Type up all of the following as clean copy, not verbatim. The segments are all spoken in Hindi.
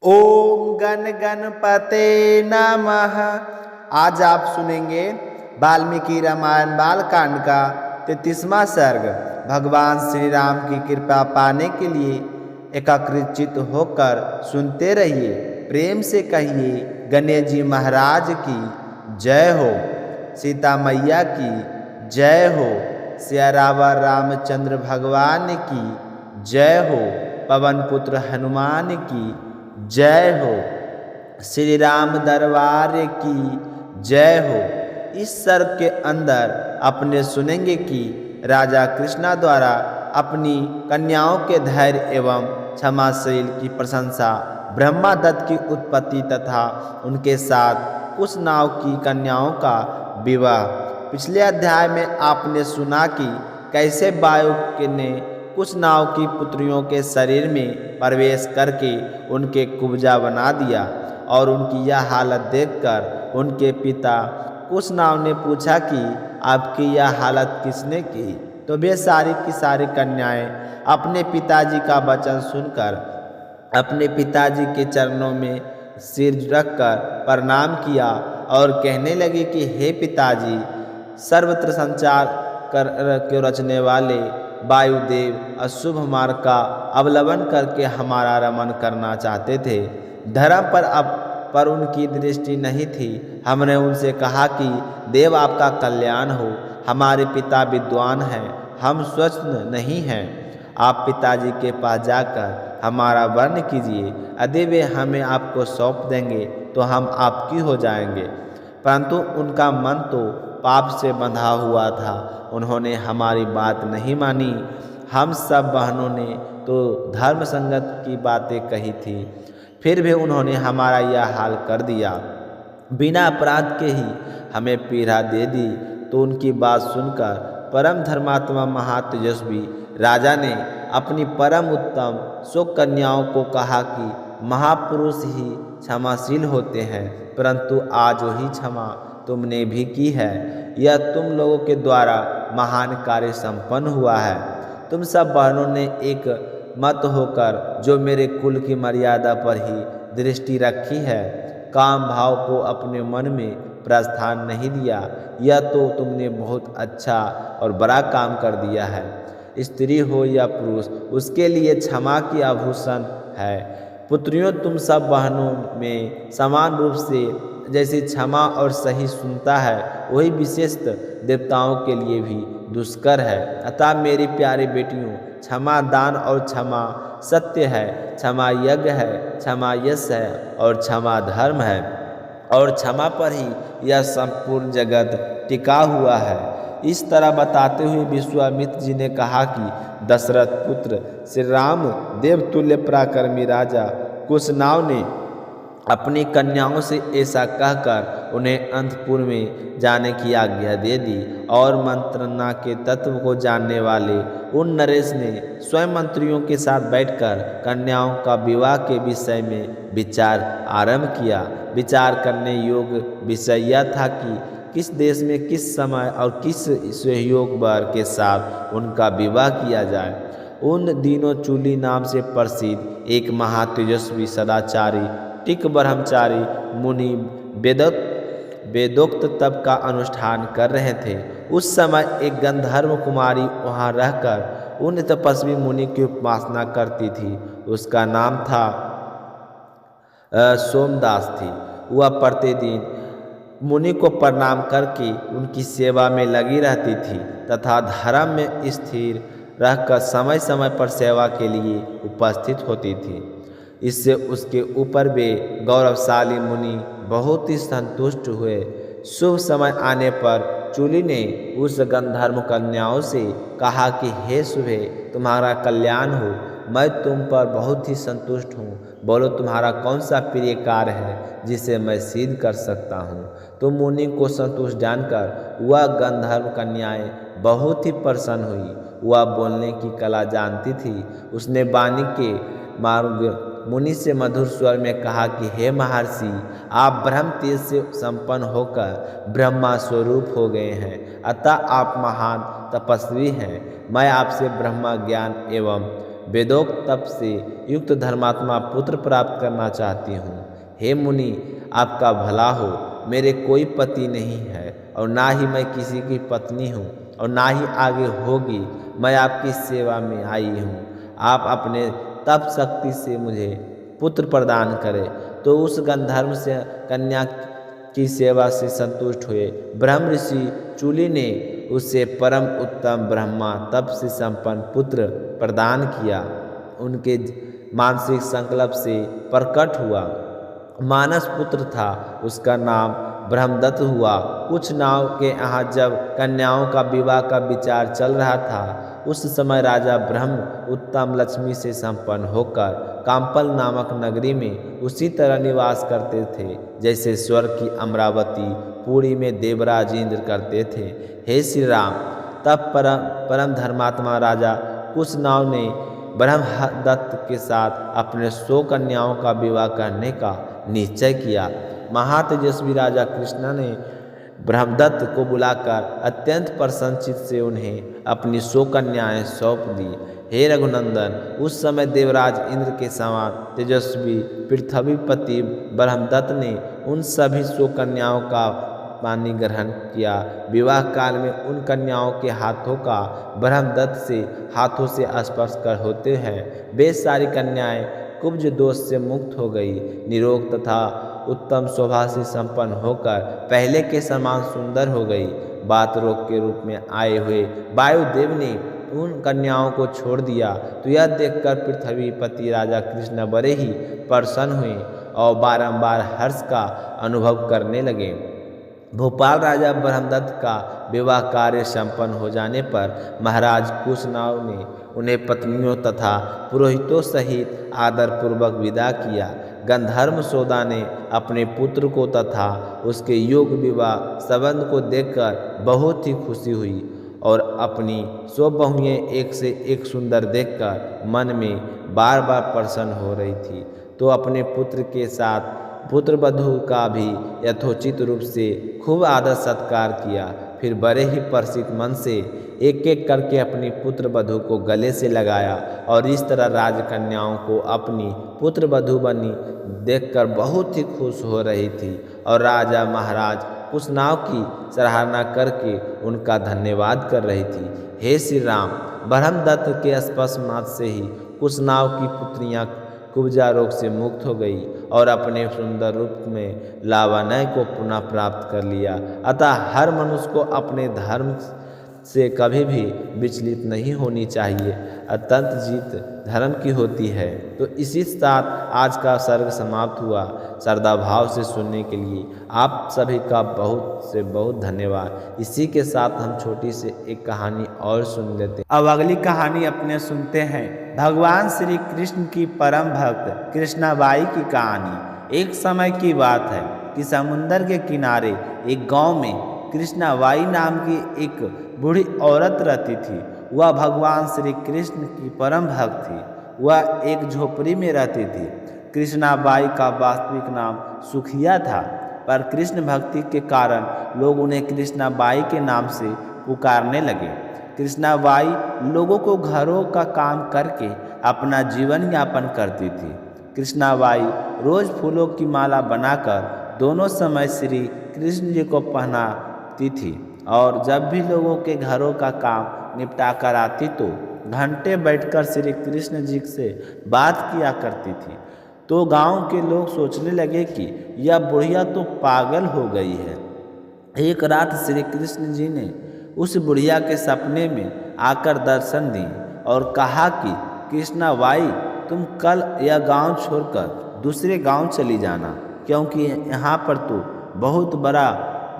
ओम गण गणपते नमः। आज आप सुनेंगे वाल्मीकि रामायण बालकांड का 33वां सर्ग। भगवान श्री राम की कृपा पाने के लिए एकाग्रचित होकर सुनते रहिए। प्रेम से कहिए गणेश जी महाराज की जय हो, सीता मैया की जय हो, सियारावर रामचंद्र भगवान की जय हो, पवन पुत्र हनुमान की जय हो, श्री राम दरबार की जय हो। इस सर्ग के अंदर अपने सुनेंगे कि राजा कृष्णा द्वारा अपनी कन्याओं के धैर्य एवं क्षमाशील की प्रशंसा, ब्रह्मादत्त की उत्पत्ति तथा उनके साथ उस नाव की कन्याओं का विवाह। पिछले अध्याय में आपने सुना कि कैसे वायु ने कुछ नाव की पुत्रियों के शरीर में प्रवेश करके उनके कुब्जा बना दिया और उनकी यह हालत देखकर उनके पिता कुछ नाव ने पूछा कि आपकी यह हालत किसने की। तो वे सारी की सारी कन्याएं अपने पिताजी का वचन सुनकर अपने पिताजी के चरणों में सिर रखकर प्रणाम किया और कहने लगी कि हे पिताजी, सर्वत्र संचार के रचने वाले वायुदेव अशुभ मार्ग का अवलंबन करके हमारा रमन करना चाहते थे। धर्म पर उनकी दृष्टि नहीं थी। हमने उनसे कहा कि देव आपका कल्याण हो, हमारे पिता विद्वान हैं, हम स्वस्थ नहीं हैं। आप पिताजी के पास जाकर हमारा वर्ण कीजिए, यदि वे हमें आपको सौंप देंगे तो हम आपकी हो जाएंगे। परंतु उनका मन तो पाप से बंधा हुआ था, उन्होंने हमारी बात नहीं मानी। हम सब बहनों ने तो धर्म संगत की बातें कही थी, फिर भी उन्होंने हमारा यह हाल कर दिया। बिना अपराध के ही हमें पीड़ा दे दी। तो उनकी बात सुनकर परम धर्मात्मा महातेजस्वी राजा ने अपनी परम उत्तम 100 कन्याओं को कहा कि महापुरुष ही क्षमाशील होते हैं, परंतु आज वही क्षमा तुमने भी की है। यह तुम लोगों के द्वारा महान कार्य संपन्न हुआ है। तुम सब बहनों ने एक मत होकर जो मेरे कुल की मर्यादा पर ही दृष्टि रखी है, काम भाव को अपने मन में प्रस्थान नहीं दिया, यह तो तुमने बहुत अच्छा और बड़ा काम कर दिया है। स्त्री हो या पुरुष, उसके लिए क्षमा की आभूषण है। पुत्रियों, तुम सब बहनों में समान रूप से जैसी क्षमा और सही सुनता है, वही विशेषत देवताओं के लिए भी दुष्कर है। अतः मेरी प्यारी बेटियों, क्षमा दान और क्षमा सत्य है, क्षमा यज्ञ है, क्षमा यश है और क्षमा धर्म है, और क्षमा पर ही यह संपूर्ण जगत टिका हुआ है। इस तरह बताते हुए विश्वामित्र जी ने कहा कि दशरथ पुत्र श्री राम देवतुल्य पराक्रमी राजा कुशनाव ने अपनी कन्याओं से ऐसा कहकर उन्हें अंतपुर में जाने की आज्ञा दे दी, और मंत्रणा के तत्व को जानने वाले उन नरेश ने स्वयं मंत्रियों के साथ बैठकर कन्याओं का विवाह के विषय में विचार आरंभ किया। विचार करने योग्य विषय यह था कि किस देश में किस समय और किस सहयोग वर के साथ उनका विवाह किया जाए। उन दिनों चूली नाम से प्रसिद्ध एक महातेजस्वी सदाचारी टिक ब्रह्मचारी मुनि वेदोक्त तप का अनुष्ठान कर रहे थे। उस समय एक गंधर्व कुमारी वहाँ रहकर उन तपस्वी मुनि की उपासना करती थी। उसका नाम था सोमदास थी। वह प्रतिदिन मुनि को प्रणाम करके उनकी सेवा में लगी रहती थी तथा धर्म में स्थिर रहकर समय समय पर सेवा के लिए उपस्थित होती थी। इससे उसके ऊपर वे गौरवशाली मुनि बहुत ही संतुष्ट हुए। शुभ समय आने पर चूली ने उस गंधर्व कन्याओं से कहा कि हे शुभे, तुम्हारा कल्याण हो, मैं तुम पर बहुत ही संतुष्ट हूँ। बोलो, तुम्हारा कौन सा प्रिय कार्य है जिसे मैं सिद्ध कर सकता हूँ। तो मुनि को संतुष्ट जानकर वह गंधर्व कन्याएं बहुत ही प्रसन्न हुई। वह बोलने की कला जानती थी। उसने वाणी के मार्ग मुनि से मधुर स्वर में कहा कि हे महर्षि, आप ब्रह्म तेज से संपन्न होकर ब्रह्मा स्वरूप हो गए हैं, अतः आप महान तपस्वी हैं। मैं आपसे ब्रह्मा ज्ञान एवं वेदोक्त तप से युक्त धर्मात्मा पुत्र प्राप्त करना चाहती हूँ। हे मुनि, आपका भला हो। मेरे कोई पति नहीं है और ना ही मैं किसी की पत्नी हूँ और ना ही आगे होगी। मैं आपकी सेवा में आई हूँ। आप अपने तप शक्ति से मुझे पुत्र प्रदान करें। तो उस गंधर्व से कन्या की सेवा से संतुष्ट हुए ब्रह्म ऋषि चूली ने उससे परम उत्तम ब्रह्मा तप से संपन्न पुत्र प्रदान किया। उनके मानसिक संकल्प से प्रकट हुआ मानस पुत्र था, उसका नाम ब्रह्मदत्त हुआ। कुछ नाव के यहाँ जब कन्याओं का विवाह का विचार चल रहा था, उस समय राजा ब्रह्म उत्तम लक्ष्मी से संपन्न होकर काम्पल नामक नगरी में उसी तरह निवास करते थे जैसे स्वर्ग की अमरावती पुरी में देवराज इंद्र करते थे। हे श्री राम, तब परम धर्मात्मा राजा कुशनाव ने ब्रह्मदत्त के साथ अपने 100 कन्याओं का विवाह करने का निश्चय किया। महातेजस्वी राजा कृष्ण ने ब्रह्मदत्त को बुलाकर अत्यंत प्रसन्नचित से उन्हें अपनी 100 कन्याएं सौंप दी। हे रघुनंदन, उस समय देवराज इंद्र के समान तेजस्वी पृथ्वीपति ब्रह्मदत्त ने उन सभी 100 कन्याओं का पानी ग्रहण किया। विवाह काल में उन कन्याओं के हाथों का ब्रह्मदत्त से हाथों से स्पर्श कर होते हैं वे सारी कन्याएं कुब्ज दोष से मुक्त हो गई, निरोग तथा उत्तम शोभा से संपन्न होकर पहले के समान सुंदर हो गई। बात रोग के रूप में आए हुए वायुदेव ने उन कन्याओं को छोड़ दिया। तो यह देखकर पृथ्वीपति राजा कृष्ण बड़े ही प्रसन्न हुए और बारंबार हर्ष का अनुभव करने लगे। भोपाल राजा ब्रह्मदत्त का विवाह कार्य संपन्न हो जाने पर महाराज कुशनाव ने उन्हें पत्नियों तथा पुरोहितों सहित आदरपूर्वक विदा किया। गंधर्व सौदा ने अपने पुत्र को तथा उसके योग विवाह संबंध को देखकर बहुत ही खुशी हुई और अपनी 100 बहुएं एक से एक सुंदर देखकर मन में बार बार प्रसन्न हो रही थी। तो अपने पुत्र के साथ पुत्र वधू का भी यथोचित रूप से खूब आदर सत्कार किया। फिर बड़े ही प्रसिद्ध मन से एक एक करके अपनी पुत्र वधू को गले से लगाया और इस तरह राजकन्याओं को अपनी पुत्र वधू बनी देखकर बहुत ही खुश हो रही थी और राजा महाराज कुशनाव की सराहना करके उनका धन्यवाद कर रही थी। हे श्री राम, ब्रह्मदत्त के स्पर्श मात्र से ही कुशनाव की पुत्रियां कुब्जा रोग से मुक्त हो गई और अपने सुंदर रूप में लावण्य को पुनः प्राप्त कर लिया। अतः हर मनुष्य को अपने धर्म से कभी भी विचलित नहीं होनी चाहिए। अत्यंत जीत धर्म की होती है। तो इसी साथ आज का सर्ग समाप्त हुआ। श्रद्धा भाव से सुनने के लिए आप सभी का बहुत से बहुत धन्यवाद। इसी के साथ हम छोटी से एक कहानी और सुन लेते हैं। अब अगली कहानी अपने सुनते हैं भगवान श्री कृष्ण की परम भक्त कृष्णाबाई की कहानी। एक समय की बात है कि समुंदर के किनारे एक गांव में कृष्णाबाई नाम की एक बूढ़ी औरत रहती थी। वह भगवान श्री कृष्ण की परम भक्त थी। वह एक झोपड़ी में रहती थी। कृष्णाबाई का वास्तविक नाम सुखिया था, पर कृष्ण भक्ति के कारण लोग उन्हें कृष्णाबाई के नाम से पुकारने लगे। कृष्णाबाई लोगों को घरों का काम करके अपना जीवन यापन करती थी। कृष्णाबाई रोज फूलों की माला बनाकर दोनों समय श्री कृष्ण जी को पहनाती थी और जब भी लोगों के घरों का काम निपटा कर आती तो घंटे बैठकर श्री कृष्ण जी से बात किया करती थी। तो गांव के लोग सोचने लगे कि यह बुढ़िया तो पागल हो गई है। एक रात श्री कृष्ण जी ने उस बुढ़िया के सपने में आकर दर्शन दी और कहा कि कृष्णाबाई, तुम कल यह गांव छोड़कर दूसरे गांव चली जाना, क्योंकि यहाँ पर तो बहुत बड़ा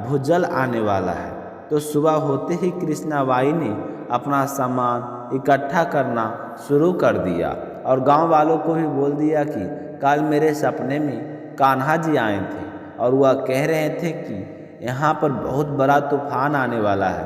भूजल आने वाला है। तो सुबह होते ही कृष्णाबाई ने अपना सामान इकट्ठा करना शुरू कर दिया और गांव वालों को भी बोल दिया कि कल मेरे सपने में कान्हा जी आए थे और वह कह रहे थे कि यहाँ पर बहुत बड़ा तूफान आने वाला है,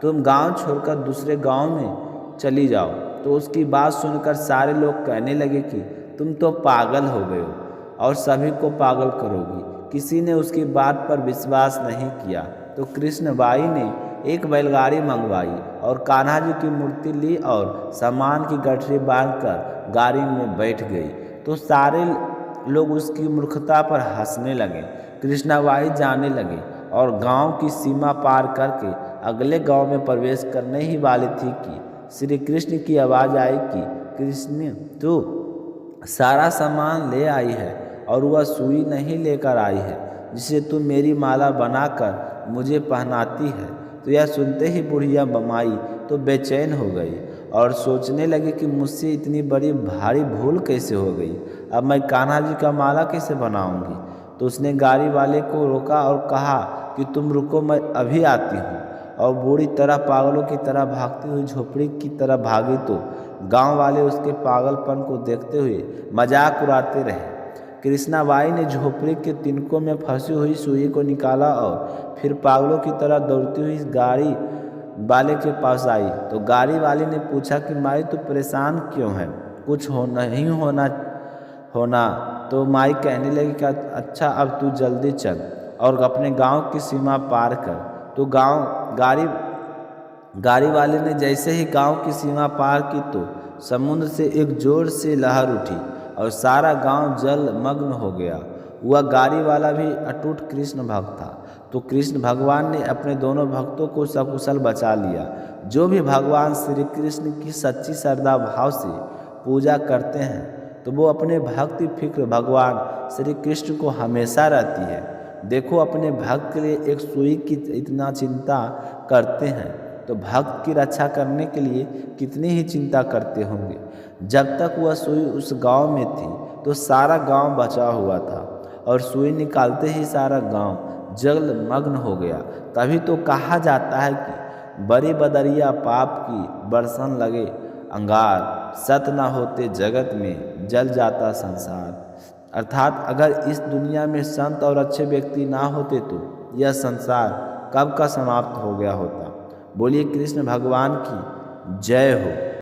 तुम गांव छोड़कर दूसरे गांव में चली जाओ। तो उसकी बात सुनकर सारे लोग कहने लगे कि तुम तो पागल हो गए हो और सभी को पागल करोगी। किसी ने उसकी बात पर विश्वास नहीं किया। तो कृष्णबाई ने एक बैलगाड़ी मंगवाई और कान्हा जी की मूर्ति ली और सामान की गठरी बांधकर गाड़ी में बैठ गई। तो सारे लोग उसकी मूर्खता पर हंसने लगे। कृष्णाबाई जाने लगे और गांव की सीमा पार करके अगले गांव में प्रवेश करने ही वाली थी कि श्री कृष्ण की आवाज़ आई कि कृष्ण, तू सारा सामान ले आई है और वह सुई नहीं लेकर आई है जिसे तू मेरी माला बनाकर मुझे पहनाती है। तो यह सुनते ही बुढ़िया बमाई तो बेचैन हो गई और सोचने लगी कि मुझसे इतनी बड़ी भारी भूल कैसे हो गई, अब मैं कान्हा जी का माला कैसे बनाऊंगी। तो उसने गाड़ी वाले को रोका और कहा कि तुम रुको, मैं अभी आती हूँ। और बुरी तरह पागलों की तरह भागती हुई झोपड़ी की तरह भागी। तो गांव वाले उसके पागलपन को देखते हुए मजाक उड़ाते रहे। कृष्णाबाई ने झोपड़ी के तिनकों में फंसी हुई सुई को निकाला और फिर पागलों की तरह दौड़ती हुई गाड़ी वाले के पास आई। तो गाड़ी वाले ने पूछा कि माई तू परेशान क्यों है, कुछ नहीं होना। तो माई कहने लगी कि अच्छा अब तू जल्दी चल और अपने गांव की सीमा पार कर। तो गाड़ी वाले ने जैसे ही गांव की सीमा पार की तो समुद्र से एक जोर से लहर उठी और सारा गांव जल मग्न हो गया। वह गाड़ी वाला भी अटूट कृष्ण भक्त था। तो कृष्ण भगवान ने अपने दोनों भक्तों को सकुशल बचा लिया। जो भी भगवान श्री कृष्ण की सच्ची श्रद्धा भाव से पूजा करते हैं तो वो अपने भक्ति फिक्र भगवान श्री कृष्ण को हमेशा रहती है। देखो, अपने भक्त के लिए एक सुई की इतना चिंता करते हैं तो भक्त की रक्षा करने के लिए कितनी ही चिंता करते होंगे। जब तक वह सुई उस गांव में थी तो सारा गांव बचा हुआ था और सुई निकालते ही सारा गांव जल मग्न हो गया। तभी तो कहा जाता है कि बड़ी बदरिया पाप की बरसन लगे अंगार, सत न होते जगत में जल जाता संसार। अर्थात अगर इस दुनिया में संत और अच्छे व्यक्ति ना होते तो यह संसार कब का समाप्त हो गया होता। बोलिए कृष्ण भगवान की जय हो।